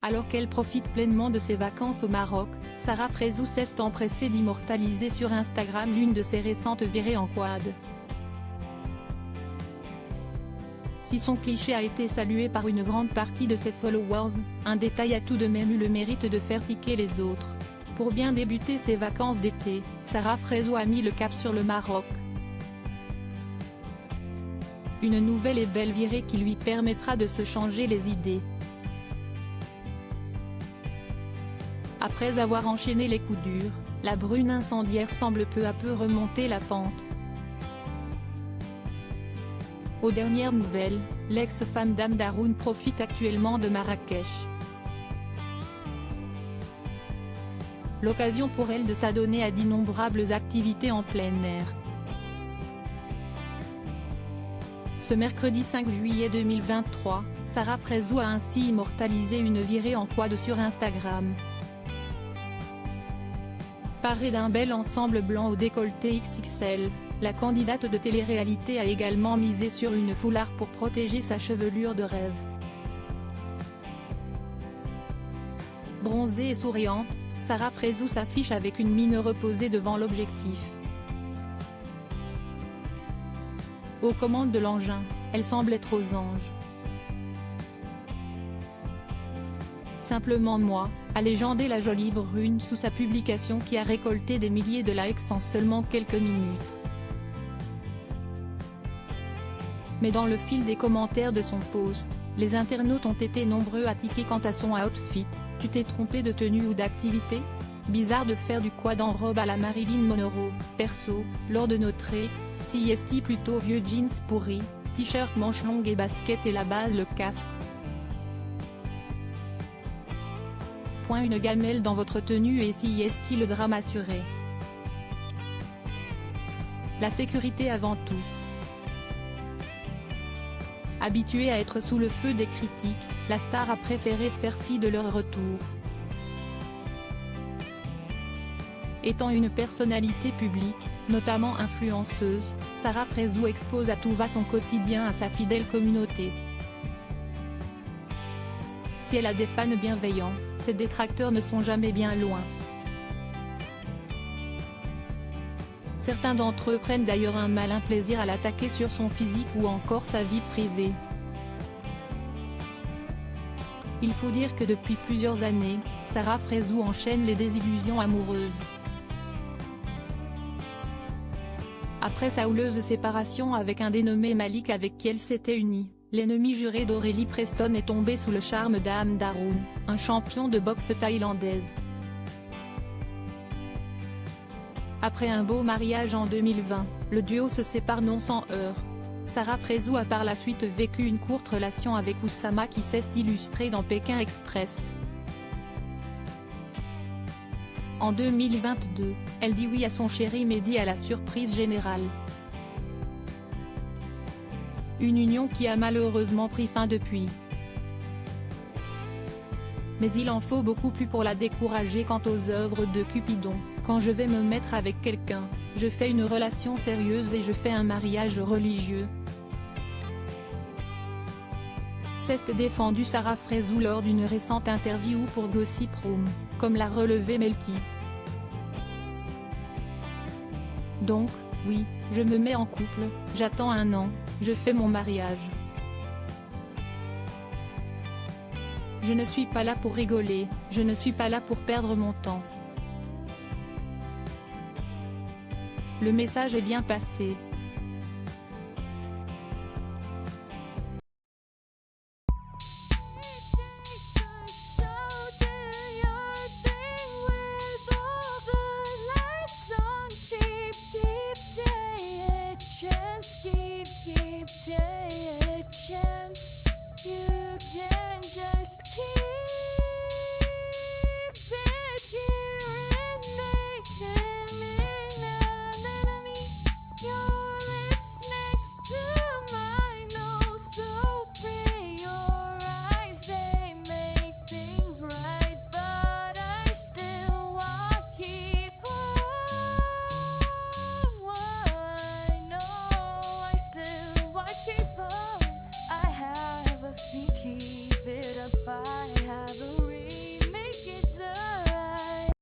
Alors qu'elle profite pleinement de ses vacances au Maroc, Sarah Frézou s'est empressée d'immortaliser sur Instagram l'une de ses récentes virées en quad. Si son cliché a été salué par une grande partie de ses followers, un détail a tout de même eu le mérite de faire tiquer les autres. Pour bien débuter ses vacances d'été, Sarah Frézou a mis le cap sur le Maroc. Une nouvelle et belle virée qui lui permettra de se changer les idées. Après avoir enchaîné les coups durs, la brune incendiaire semble peu à peu remonter la pente. Aux dernières nouvelles, l'ex-femme d'Amd Haroun profite actuellement de Marrakech. L'occasion pour elle de s'adonner à d'innombrables activités en plein air. Ce mercredi 5 juillet 2023, Sarah Frézou a ainsi immortalisé une virée en quad sur Instagram. Parée d'un bel ensemble blanc au décolleté XXL, la candidate de télé-réalité a également misé sur une foulard pour protéger sa chevelure de rêve. Bronzée et souriante, Sarah Frézou s'affiche avec une mine reposée devant l'objectif. Aux commandes de l'engin, elle semble être aux anges. Simplement moi, a légendé la jolie brune sous sa publication qui a récolté des milliers de likes en seulement quelques minutes. Mais dans le fil des commentaires de son post, les internautes ont été nombreux à tiquer quant à son outfit. Tu t'es trompé de tenue ou d'activité? Bizarre de faire du quad en robe à la Marilyn Monroe. Perso, lors de nos traits, CST plutôt vieux jeans pourris, t-shirt manches longues et basket et la base le casque. Une gamelle dans votre tenue et CST le drame assuré. La sécurité avant tout. Habituée à être sous le feu des critiques, la star a préféré faire fi de leur retour. Étant une personnalité publique, notamment influenceuse, Sarah Frézou expose à tout va son quotidien à sa fidèle communauté. Si elle a des fans bienveillants, ses détracteurs ne sont jamais bien loin. Certains d'entre eux prennent d'ailleurs un malin plaisir à l'attaquer sur son physique ou encore sa vie privée. Il faut dire que depuis plusieurs années, Sarah Frézou enchaîne les désillusions amoureuses. Après sa houleuse séparation avec un dénommé Malik avec qui elle s'était unie, l'ennemi juré d'Aurélie Preston est tombé sous le charme d'Amd Haroun, un champion de boxe thaïlandaise. Après un beau mariage en 2020, le duo se sépare non sans heurts. Sarah Frézou a par la suite vécu une courte relation avec Oussama qui s'est illustrée dans Pékin Express. En 2022, elle dit oui à son chéri Mehdi à la surprise générale. Une union qui a malheureusement pris fin depuis. Mais il en faut beaucoup plus pour la décourager quant aux œuvres de Cupidon. Quand je vais me mettre avec quelqu'un, je fais une relation sérieuse et je fais un mariage religieux. C'est ce que défendu Sarah Frézou lors d'une récente interview pour Gossip Room, comme l'a relevé Melty. Donc, oui, je me mets en couple, j'attends 1 an, je fais mon mariage. Je ne suis pas là pour rigoler, je ne suis pas là pour perdre mon temps. Le message est bien passé.